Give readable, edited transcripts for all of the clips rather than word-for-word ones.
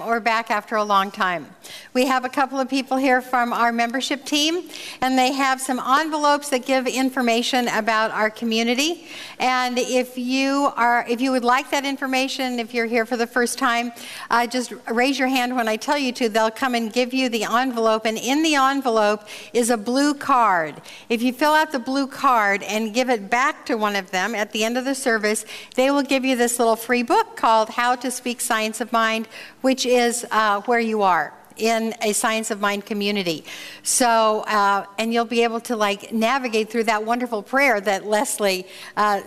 Or back after a long time. We have a couple of people here from our membership team, and they have some envelopes that give information about our community. And if you would like that information, if you're here for the first time, just raise your hand when I tell you to. They'll come and give you the envelope, and in the envelope is a blue card. If you fill out the blue card and give it back to one of them at the end of the service, they will give you this little free book called How to Speak Science of Mind, which is where you are in a Science of Mind community. So, and you'll be able to navigate through that wonderful prayer that Leslie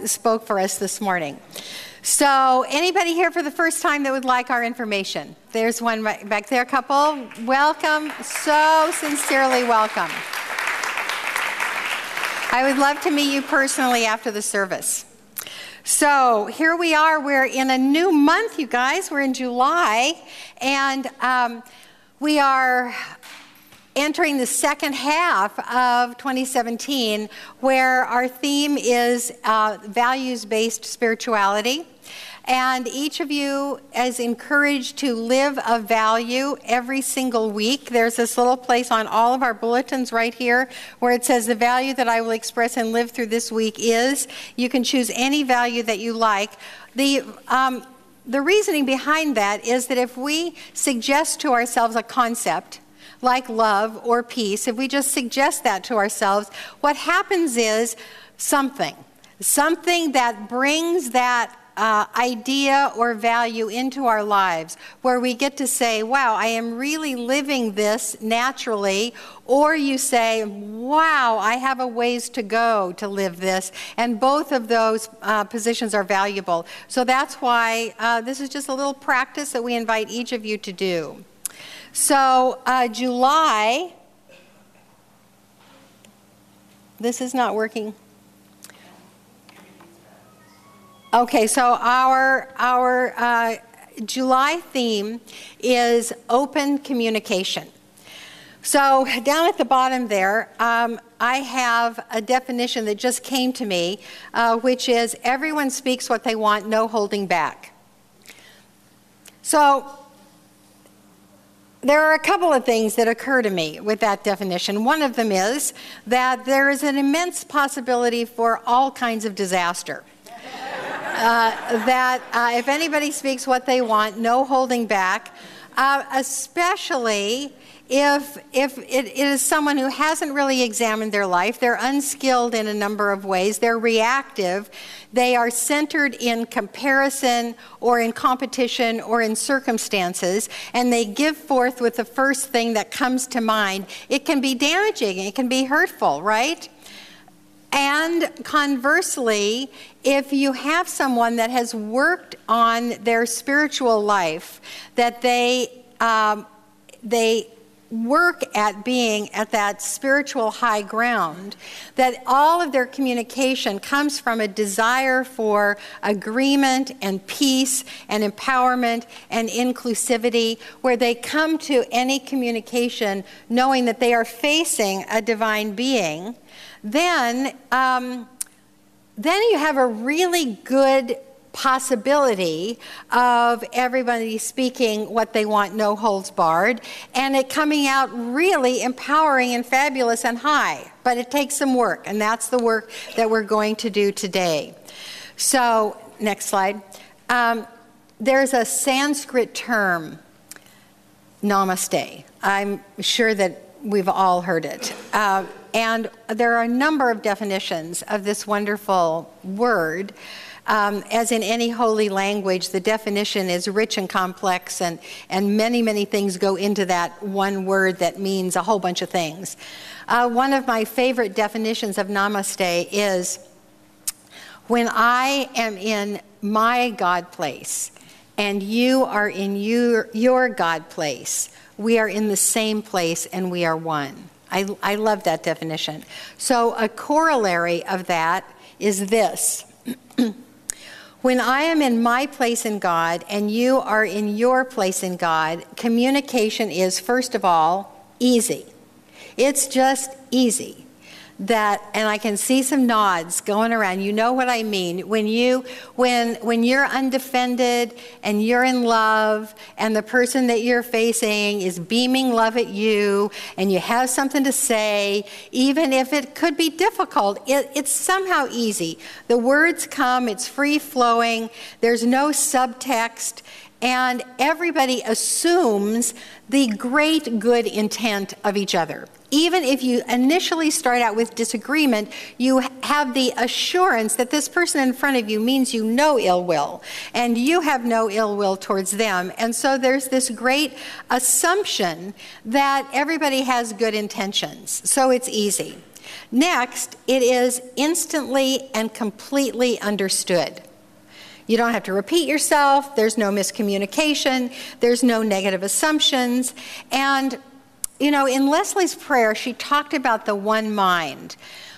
spoke for us this morning. So, anybody here for the first time that would like our information? There's one right back there, couple. Welcome, so sincerely welcome. I would love to meet you personally after the service. So here we are, we're in a new month, you guys. We're in July, and we are entering the second half of 2017, where our theme is values-based spirituality. And each of you is encouraged to live a value every single week. There's this little place on all of our bulletins right here where it says the value that I will express and live through this week is. You can choose any value that you like. The reasoning behind that is that if we suggest to ourselves a concept like love or peace, if we just suggest that to ourselves, what happens is something that brings that idea or value into our lives, where we get to say, wow, I am really living this naturally, or you say, wow, I have a ways to go to live this, and both of those positions are valuable. So that's why this is just a little practice that we invite each of you to do. So July, this is not working. Okay, so our July theme is open communication. So down at the bottom there, I have a definition that just came to me, which is everyone speaks what they want, no holding back. So there are a couple of things that occur to me with that definition. One of them is that there is an immense possibility for all kinds of disaster. If anybody speaks what they want, no holding back, especially if it is someone who hasn't really examined their life. They're unskilled in a number of ways. They're reactive. They are centered in comparison or in competition or in circumstances, and they give forth with the first thing that comes to mind. It can be damaging. It can be hurtful, right? And conversely, if you have someone that has worked on their spiritual life, that they work at being at that spiritual high ground, that all of their communication comes from a desire for agreement and peace and empowerment and inclusivity, where they come to any communication knowing that they are facing a divine being, then you have a really good possibility of everybody speaking what they want, no holds barred, and it coming out really empowering and fabulous and high. But it takes some work, and that's the work that we're going to do today. So, next slide. There's a Sanskrit term, namaste. I'm sure that we've all heard it. And there are a number of definitions of this wonderful word. As in any holy language, the definition is rich and complex, and many, many things go into that one word that means a whole bunch of things. One of my favorite definitions of namaste is when I am in my God place and you are in your God place, we are in the same place and we are one. I love that definition. So a corollary of that is this. When I am in my place in God and you are in your place in God, communication is, first of all, easy. It's just easy. and I can see some nods going around. You know what I mean. When you're undefended and you're in love and the person that you're facing is beaming love at you and you have something to say, even if it could be difficult, it's somehow easy. The words come, it's free flowing, there's no subtext, and everybody assumes the great good intent of each other. Even if you initially start out with disagreement, you have the assurance that this person in front of you means you no ill will, and you have no ill will towards them. And so there's this great assumption that everybody has good intentions. So it's easy. Next, it is instantly and completely understood. You don't have to repeat yourself. There's no miscommunication. There's no negative assumptions. And you know, in Leslie's prayer, she talked about the one mind.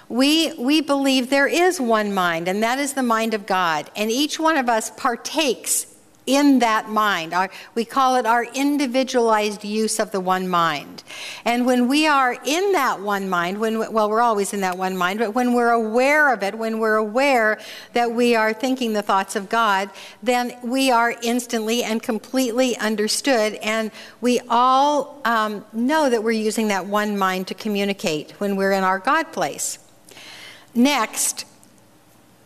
We believe there is one mind, and that is the mind of God. And each one of us partakes in that mind. We call it our individualized use of the one mind. And when we are in that one mind, we're always in that one mind, but when we're aware of it, when we're aware that we are thinking the thoughts of God, then we are instantly and completely understood. And we all know that we're using that one mind to communicate when we're in our God place. Next,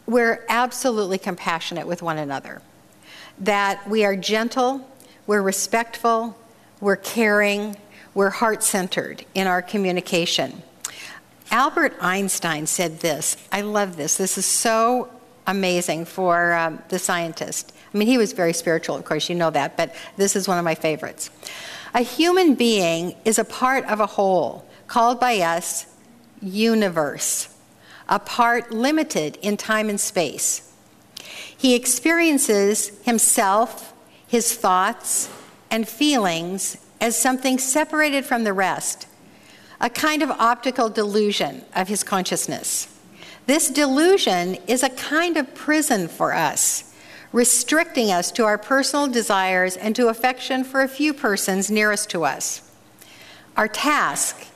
we're absolutely compassionate with one another. That we are gentle, we're respectful, we're caring, we're heart-centered in our communication. Albert Einstein said this. I love this. This is so amazing for the scientist. I mean, he was very spiritual, of course, you know that, but this is one of my favorites. A human being is a part of a whole called by us universe, a part limited in time and space. He experiences himself, his thoughts, and feelings as something separated from the rest, a kind of optical delusion of his consciousness. This delusion is a kind of prison for us, restricting us to our personal desires and to affection for a few persons nearest to us. Our task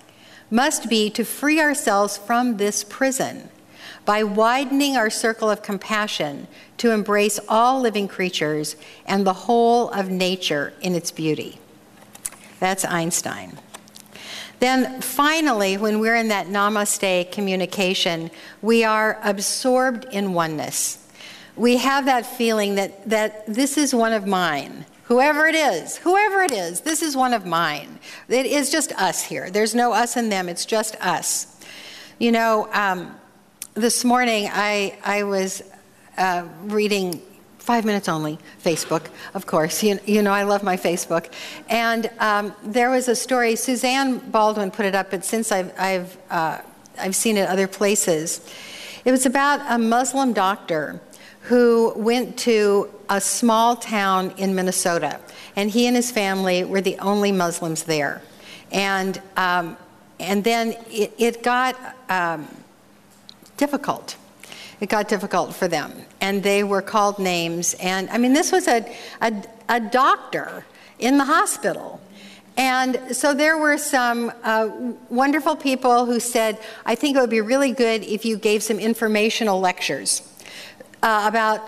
must be to free ourselves from this prison by widening our circle of compassion to embrace all living creatures and the whole of nature in its beauty. That's Einstein. Then finally, when we're in that namaste communication, we are absorbed in oneness. We have that feeling that this is one of mine. Whoever it is, this is one of mine. It is just us here. There's no us and them, it's just us. You know, this morning I was reading 5 minutes only, Facebook, of course. You know I love my Facebook. And there was a story, Suzanne Baldwin put it up, but since I've seen it other places. It was about a Muslim doctor who went to a small town in Minnesota. And he and his family were the only Muslims there. And then it got difficult. It got difficult for them, and they were called names. And I mean, this was a doctor in the hospital. And so there were some wonderful people who said, I think it would be really good if you gave some informational lectures about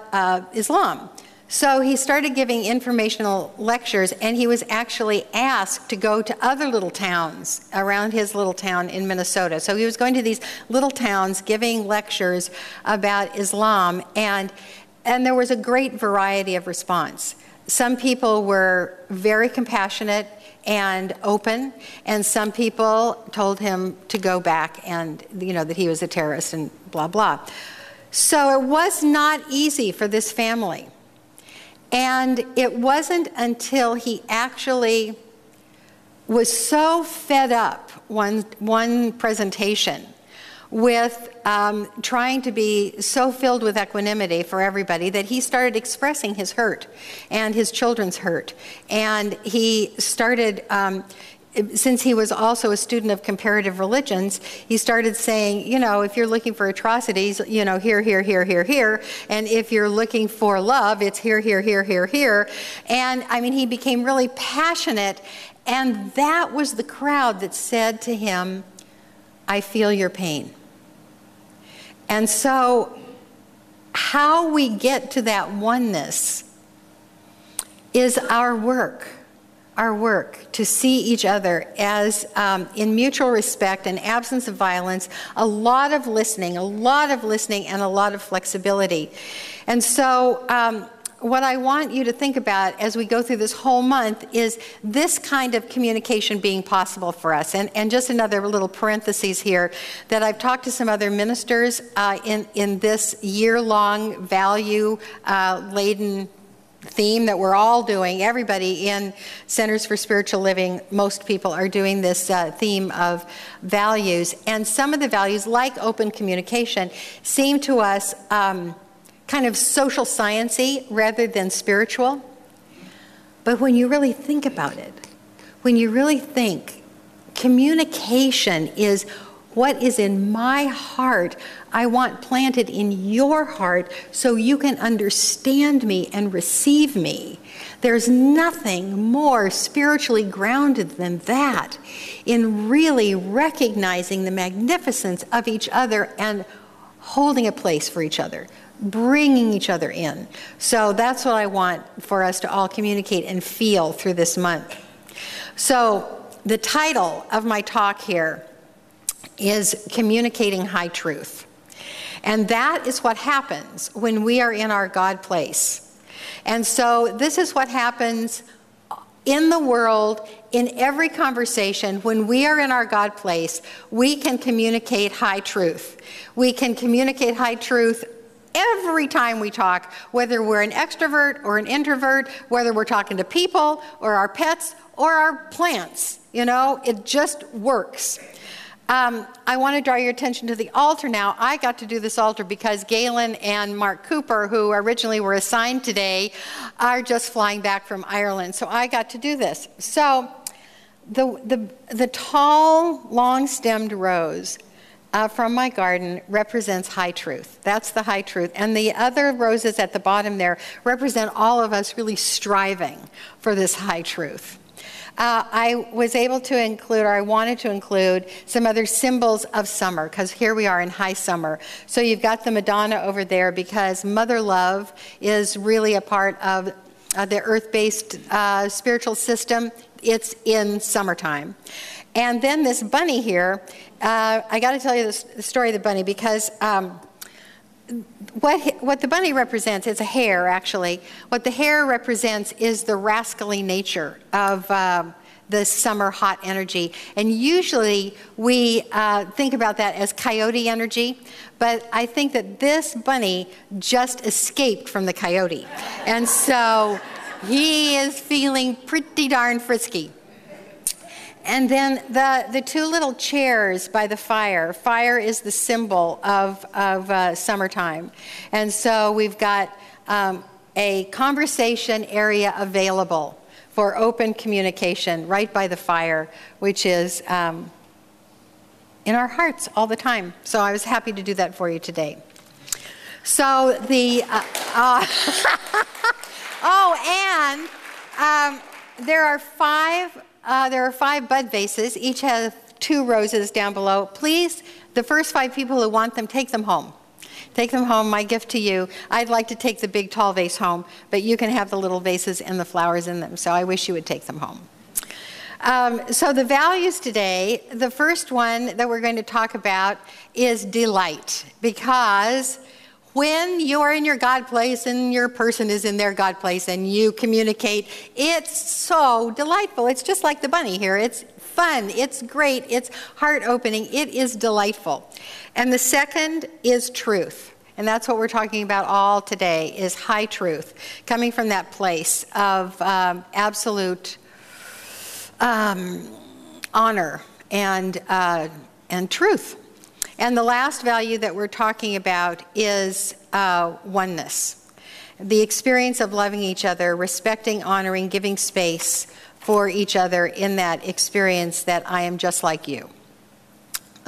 Islam. So he started giving informational lectures, and he was actually asked to go to other little towns around his little town in Minnesota. So he was going to these little towns giving lectures about Islam, and there was a great variety of response. Some people were very compassionate and open, and some people told him to go back and, you know, that he was a terrorist and blah, blah. So it was not easy for this family. And it wasn't until he actually was so fed up one presentation with trying to be so filled with equanimity for everybody that he started expressing his hurt and his children's hurt. And he started, since he was also a student of comparative religions, he started saying, you know, if you're looking for atrocities, you know, here, here, here, here, here. And if you're looking for love, it's here, here, here, here, here. And I mean, he became really passionate. And that was the crowd that said to him, I feel your pain. And so how we get to that oneness is our work to see each other as in mutual respect and absence of violence, a lot of listening, and a lot of flexibility. And so what I want you to think about as we go through this whole month is this kind of communication being possible for us. And just another little parenthesis here, that I've talked to some other ministers in this year-long value-laden theme that we're all doing. Everybody in Centers for Spiritual Living, most people are doing this theme of values. And some of the values, like open communication, seem to us kind of social science-y rather than spiritual. But when you really think about it, communication is what is in my heart, I want planted in your heart so you can understand me and receive me. There's nothing more spiritually grounded than that, in really recognizing the magnificence of each other and holding a place for each other, bringing each other in. So that's what I want for us to all communicate and feel through this month. So the title of my talk here is Communicating High Truth. And that is what happens when we are in our God place. And so this is what happens in the world, in every conversation. When we are in our God place, we can communicate high truth. We can communicate high truth every time we talk, whether we're an extrovert or an introvert, whether we're talking to people or our pets or our plants. You know, it just works. I want to draw your attention to the altar now. I got to do this altar because Galen and Mark Cooper, who originally were assigned today, are just flying back from Ireland. So I got to do this. So the tall, long-stemmed rose from my garden represents high truth. That's the high truth. And the other roses at the bottom there represent all of us really striving for this high truth. I was able to include, or I wanted to include, some other symbols of summer, because here we are in high summer. So you've got the Madonna over there, because Mother Love is really a part of the earth-based spiritual system. It's in summertime. And then this bunny here, I got to tell you the story of the bunny, because what the bunny represents, it's a hare actually. What the hare represents is the rascally nature of the summer hot energy. And usually we think about that as coyote energy, but I think that this bunny just escaped from the coyote. And so he is feeling pretty darn frisky. And then the two little chairs by the fire. Fire is the symbol of summertime. And so we've got a conversation area available for open communication right by the fire, which is in our hearts all the time. So I was happy to do that for you today. So the, there are five bud vases. Each has 2 roses down below. Please, the first 5 people who want them, take them home. Take them home, my gift to you. I'd like to take the big tall vase home, but you can have the little vases and the flowers in them, so I wish you would take them home. So the values today, the first one that we're going to talk about is delight, because when you're in your God place and your person is in their God place and you communicate, it's so delightful. It's just like the bunny here. It's fun. It's great. It's heart-opening. It is delightful. And the second is truth. And that's what we're talking about all today, is high truth, coming from that place of absolute honor and truth. And the last value that we're talking about is oneness. The experience of loving each other, respecting, honoring, giving space for each other in that experience that I am just like you.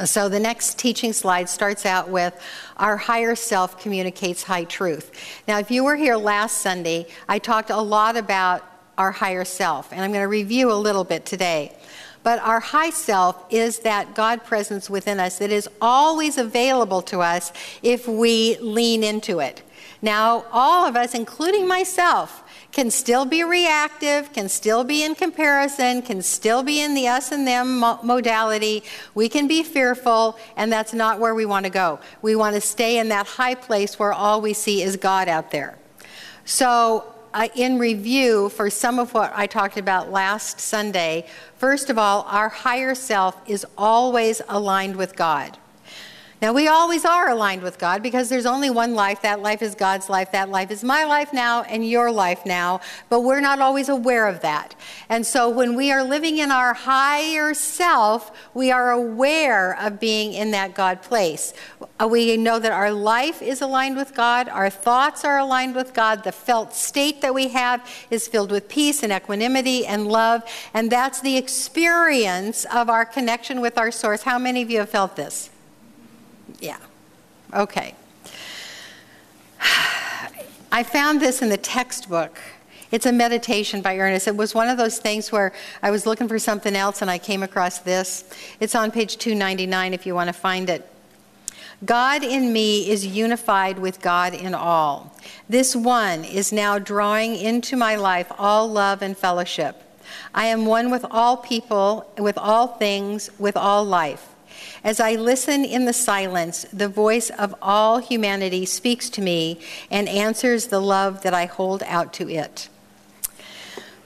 So the next teaching slide starts out with our higher self communicates high truth. Now, if you were here last Sunday, I talked a lot about our higher self, and I'm going to review a little bit today. but our high self is that God presence within us that is always available to us if we lean into it. Now, all of us, including myself, can still be reactive, can still be in comparison, can still be in the us and them modality. We can be fearful, and that's not where we want to go. We want to stay in that high place where all we see is God out there. So, in review for some of what I talked about last Sunday, first of all, our higher self is always aligned with God. Now, we always are aligned with God because there's only one life. That life is God's life. That life is my life now and your life now. But we're not always aware of that. And so when we are living in our higher self, we are aware of being in that God place. We know that our life is aligned with God. Our thoughts are aligned with God. The felt state that we have is filled with peace and equanimity and love. And that's the experience of our connection with our source. How many of you have felt this? Yeah. Okay. I found this in the textbook. It's a meditation by Ernest. It was one of those things where I was looking for something else and I came across this. It's on page 299 if you want to find it. God in me is unified with God in all. This one is now drawing into my life all love and fellowship. I am one with all people, with all things, with all life. As I listen in the silence, the voice of all humanity speaks to me and answers the love that I hold out to it.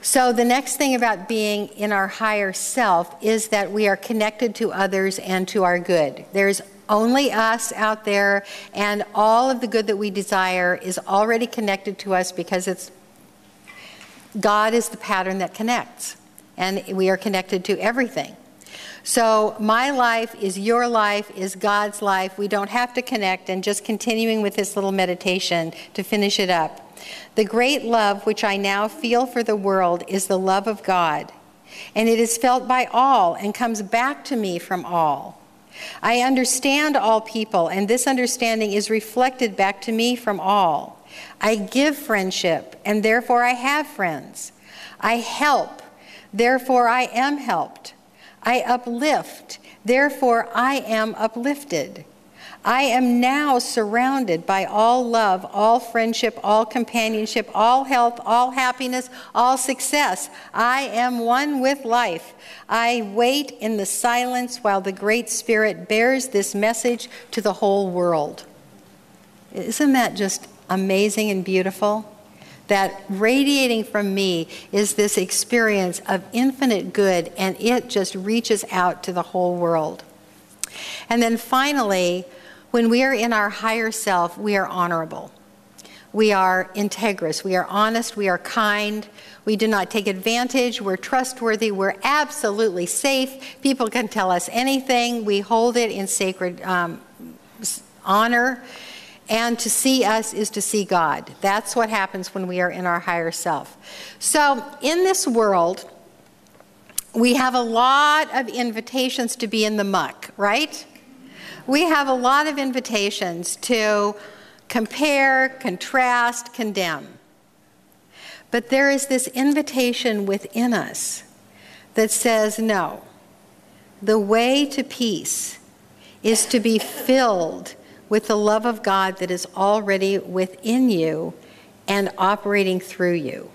So the next thing about being in our higher self is that we are connected to others and to our good. There's only us out there, and all of the good that we desire is already connected to us because God is the pattern that connects, and we are connected to everything. So my life is your life, is God's life. We don't have to connect, and just continuing with this little meditation to finish it up. The great love which I now feel for the world is the love of God, and it is felt by all and comes back to me from all. I understand all people, and this understanding is reflected back to me from all. I give friendship, and therefore I have friends. I help, therefore I am helped. I uplift, therefore I am uplifted. I am now surrounded by all love, all friendship, all companionship, all health, all happiness, all success. I am one with life. I wait in the silence while the Great Spirit bears this message to the whole world. Isn't that just amazing and beautiful? That radiating from me is this experience of infinite good, and it just reaches out to the whole world. And then finally, when we are in our higher self, we are honorable. We are integrous. We are honest. We are kind. We do not take advantage. We're trustworthy. We're absolutely safe. People can tell us anything. We hold it in sacred honor. And to see us is to see God. That's what happens when we are in our higher self. So in this world, we have a lot of invitations to be in the muck, right? We have a lot of invitations to compare, contrast, condemn. But there is this invitation within us that says, no, the way to peace is to be filled with the love of God that is already within you and operating through you,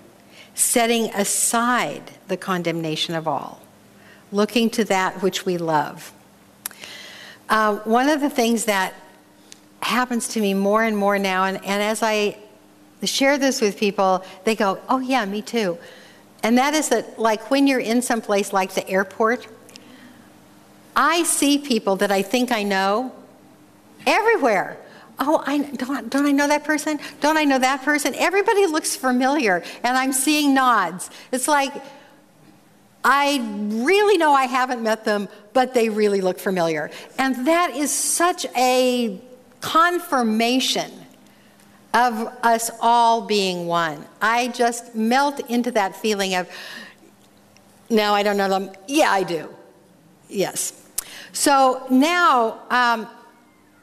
setting aside the condemnation of all, looking to that which we love. One of the things that happens to me more and more now, and as I share this with people, they go, oh yeah, me too. And that is that, like when you're in some place like the airport, I see people that I think I know everywhere. Oh, don't I know that person? Don't I know that person? Everybody looks familiar, and I'm seeing nods. It's like, I really know I haven't met them, but they really look familiar. And that is such a confirmation of us all being one. I just melt into that feeling of, no, I don't know them. Yeah, I do. Yes. So now,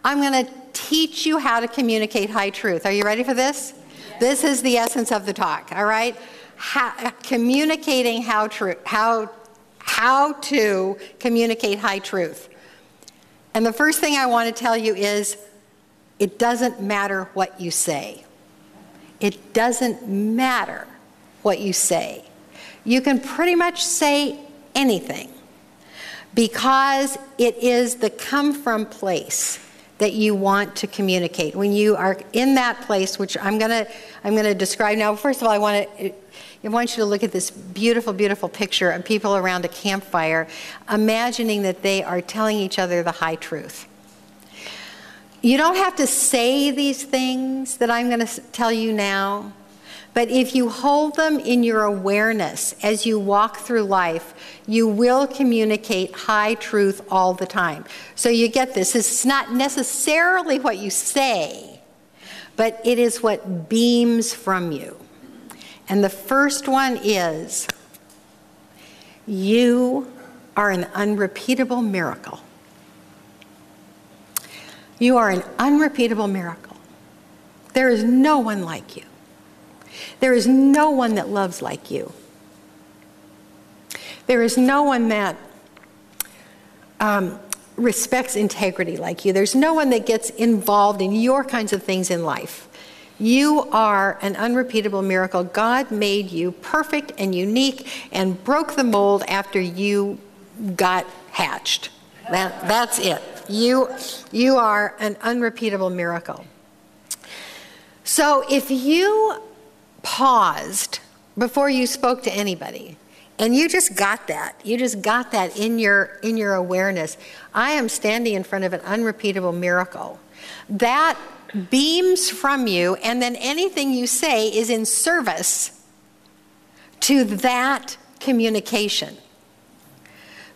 I'm going to teach you how to communicate high truth. Are you ready for this? Yes. This is the essence of the talk, all right? Communicating how how to communicate high truth. And the first thing I want to tell you is, it doesn't matter what you say. It doesn't matter what you say. You can pretty much say anything, because it is the come from place that you want to communicate. When you are in that place, which I'm gonna describe now. First of all, I want you to look at this beautiful, beautiful picture of people around a campfire, imagining that they are telling each other the high truth. You don't have to say these things that I'm going to tell you now, but if you hold them in your awareness as you walk through life, you will communicate high truth all the time. So you get this. It's not necessarily what you say, but it is what beams from you. And the first one is, you are an unrepeatable miracle. You are an unrepeatable miracle. There is no one like you. There is no one that loves like you. There is no one that respects integrity like you. There's no one that gets involved in your kinds of things in life. You are an unrepeatable miracle. God made you perfect and unique and broke the mold after you got hatched. That's it. You are an unrepeatable miracle. So if you paused before you spoke to anybody, and you just got that in your awareness, I am standing in front of an unrepeatable miracle. That beams from you, and then anything you say is in service to that communication.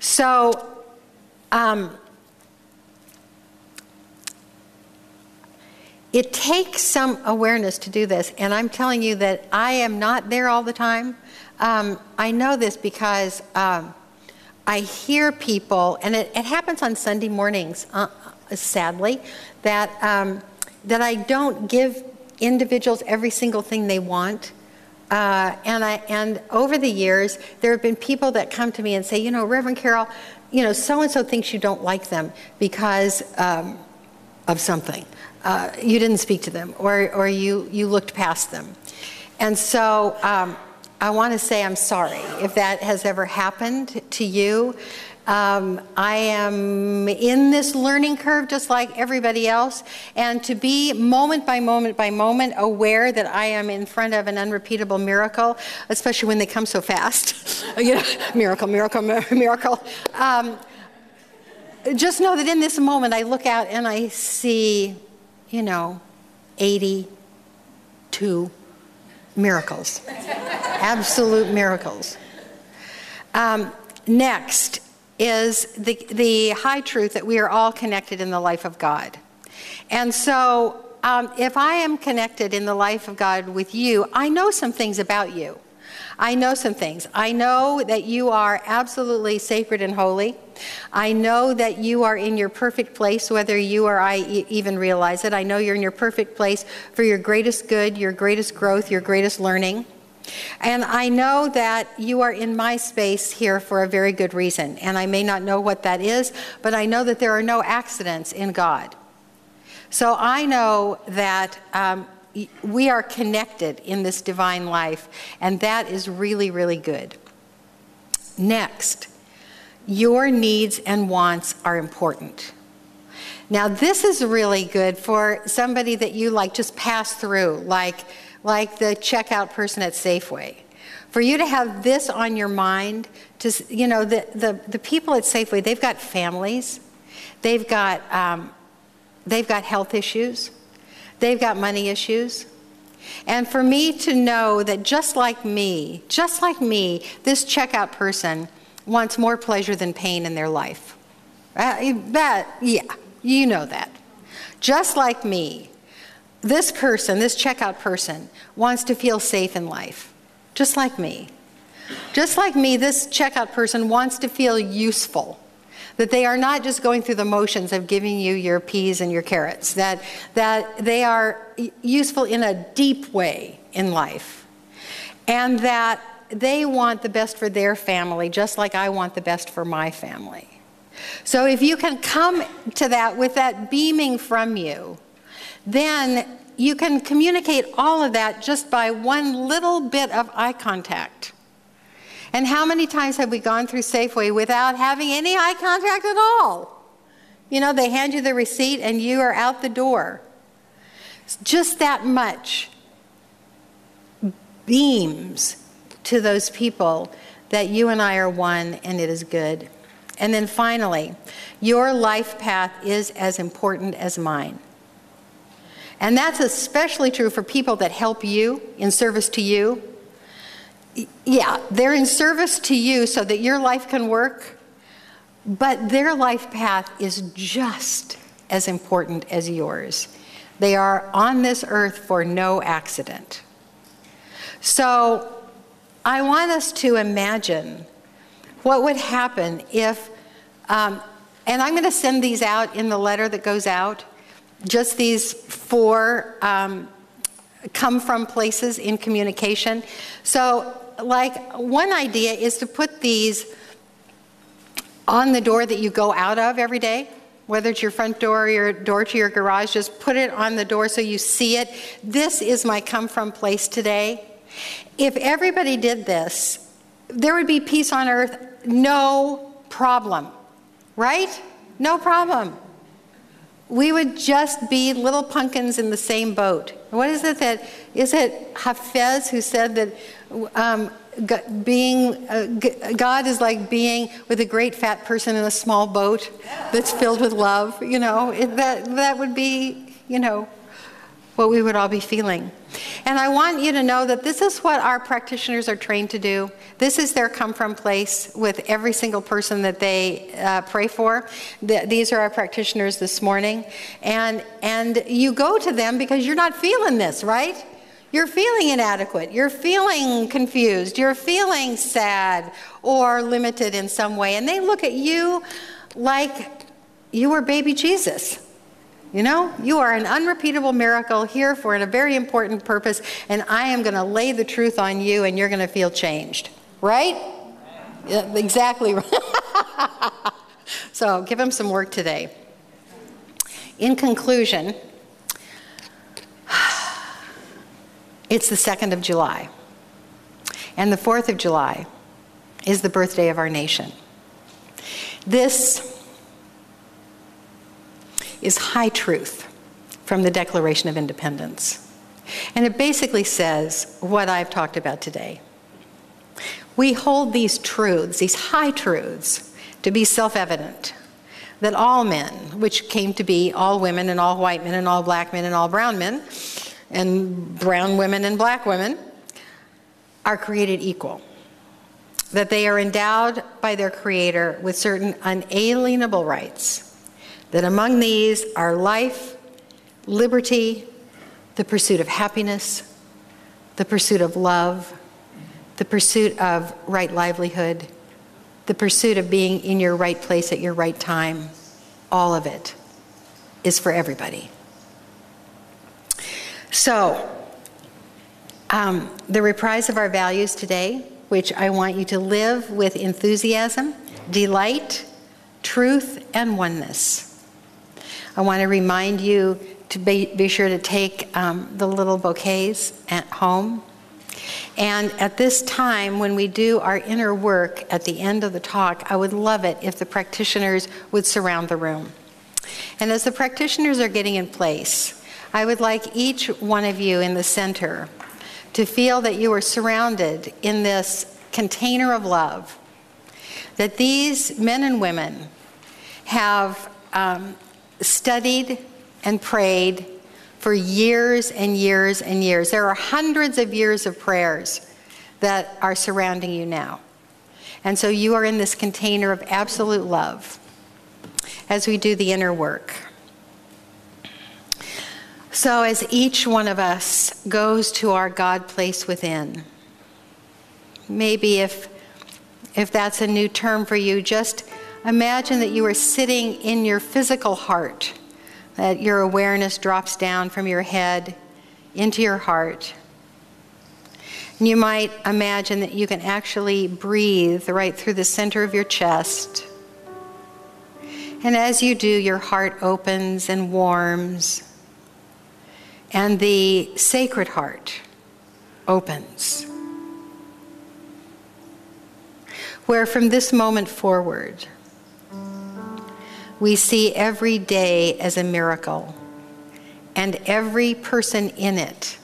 So, it takes some awareness to do this, and I'm telling you that I am not there all the time. I know this because I hear people, and it happens on Sunday mornings, sadly, that I don't give individuals every single thing they want. And over the years, there have been people that come to me and say, Reverend Carol, so-and-so thinks you don't like them because of something. You didn't speak to them, or you looked past them. And so I want to say I'm sorry if that has ever happened to you. I am in this learning curve just like everybody else, and to be moment by moment by moment aware that I am in front of an unrepeatable miracle, especially when they come so fast. Miracle, miracle, miracle. Just know that in this moment I look out and I see 82 miracles. Absolute miracles. Next is the high truth that we are all connected in the life of God. And so if I am connected in the life of God with you, I know some things about you. I know some things. I know that you are absolutely sacred and holy. I know that you are in your perfect place, whether you or I even realize it. I know you're in your perfect place for your greatest good, your greatest growth, your greatest learning. And I know that you are in my space here for a very good reason. And I may not know what that is, but I know that there are no accidents in God. So I know that we are connected in this divine life, and that is really, really good. Next, your needs and wants are important. Now, this is really good for somebody that you just pass through, like the checkout person at Safeway. For you to have this on your mind, the people at Safeway, they've got families, they've got health issues, they've got money issues. And for me to know that just like me, this checkout person wants more pleasure than pain in their life. You know that. Just like me, this checkout person wants to feel safe in life. Just like me. Just like me, this checkout person wants to feel useful. That they are not just going through the motions of giving you your peas and your carrots. That they are useful in a deep way in life. And that they want the best for their family, just like I want the best for my family. So if you can come to that with that beaming from you, then you can communicate all of that just by one little bit of eye contact. And how many times have we gone through Safeway without having any eye contact at all? You know, they hand you the receipt and you are out the door. Just that much beams to those people that you and I are one and it is good. And then finally, your life path is as important as mine. And that's especially true for people that help you, in service to you. Yeah, they're in service to you so that your life can work, but their life path is just as important as yours. They are on this earth for no accident. So I want us to imagine what would happen if, and I'm going to send these out in the letter that goes out, just these 4 come from places in communication. So like one idea is to put these on the door that you go out of every day, whether it's your front door or your door to your garage, just put it on the door so you see it. This is my come from place today. If everybody did this, there would be peace on earth, no problem, right? No problem. We would just be little pumpkins in the same boat. What is it that, is it Hafez who said that God is like being with a great fat person in a small boat that's filled with love? You know, that would be, you know, what we would all be feeling. And I want you to know that this is what our practitioners are trained to do. This is their come from place with every single person that they pray for. These are our practitioners this morning. And you go to them because you're not feeling this, right? You're feeling inadequate. You're feeling confused. You're feeling sad or limited in some way. And they look at you like you were baby Jesus. You know, you are an unrepeatable miracle here for a very important purpose, and I am going to lay the truth on you, and you're going to feel changed. Right? Yeah, exactly. So give them some work today. In conclusion, it's the 2nd of July, and the 4th of July is the birthday of our nation. This is high truth from the Declaration of Independence. And it basically says what I've talked about today. We hold these truths, these high truths, to be self-evident, that all men, which came to be all women and all white men and all black men and all brown men, and brown women and black women, are created equal. That they are endowed by their Creator with certain unalienable rights. That among these are life, liberty, the pursuit of happiness, the pursuit of love, the pursuit of right livelihood, the pursuit of being in your right place at your right time. All of it is for everybody. So, the reprise of our values today, which I want you to live with enthusiasm, delight, truth, and oneness. I want to remind you to be sure to take the little bouquets at home. And at this time, when we do our inner work at the end of the talk, I would love it if the practitioners would surround the room. And as the practitioners are getting in place, I would like each one of you in the center to feel that you are surrounded in this container of love, that these men and women have studied and prayed for years and years and years. There are hundreds of years of prayers that are surrounding you now. And so you are in this container of absolute love as we do the inner work. So as each one of us goes to our God place within, maybe if that's a new term for you, just imagine that you are sitting in your physical heart, that your awareness drops down from your head into your heart. You might imagine that you can actually breathe right through the center of your chest. And as you do, your heart opens and warms, and the sacred heart opens, where from this moment forward, we see every day as a miracle, and every person in it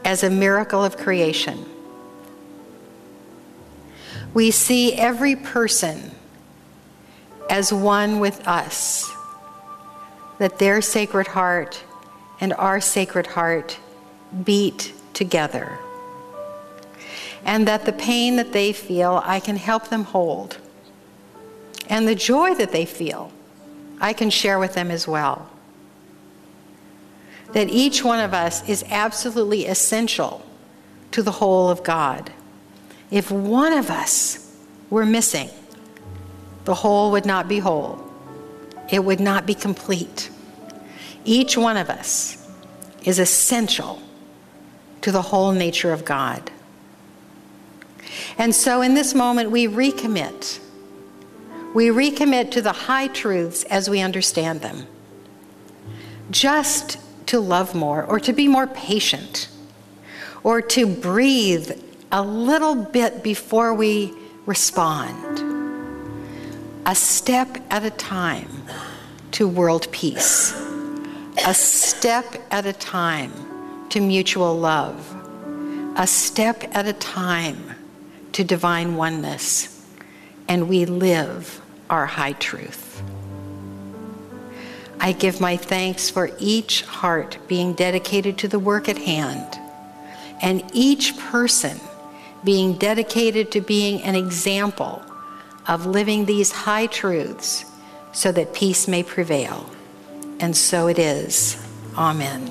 as a miracle of creation. We see every person as one with us, that their sacred heart and our sacred heart beat together, and that the pain that they feel, I can help them hold, and the joy that they feel, I can share with them as well. That each one of us is absolutely essential to the whole of God. If one of us were missing, the whole would not be whole. It would not be complete. Each one of us is essential to the whole nature of God. And so in this moment, we recommit. We recommit to the high truths as we understand them. Just to love more, or to be more patient, or to breathe a little bit before we respond. A step at a time to world peace. A step at a time to mutual love. A step at a time to divine oneness. And we live our high truth. I give my thanks for each heart being dedicated to the work at hand, and each person being dedicated to being an example of living these high truths so that peace may prevail. And so it is. Amen.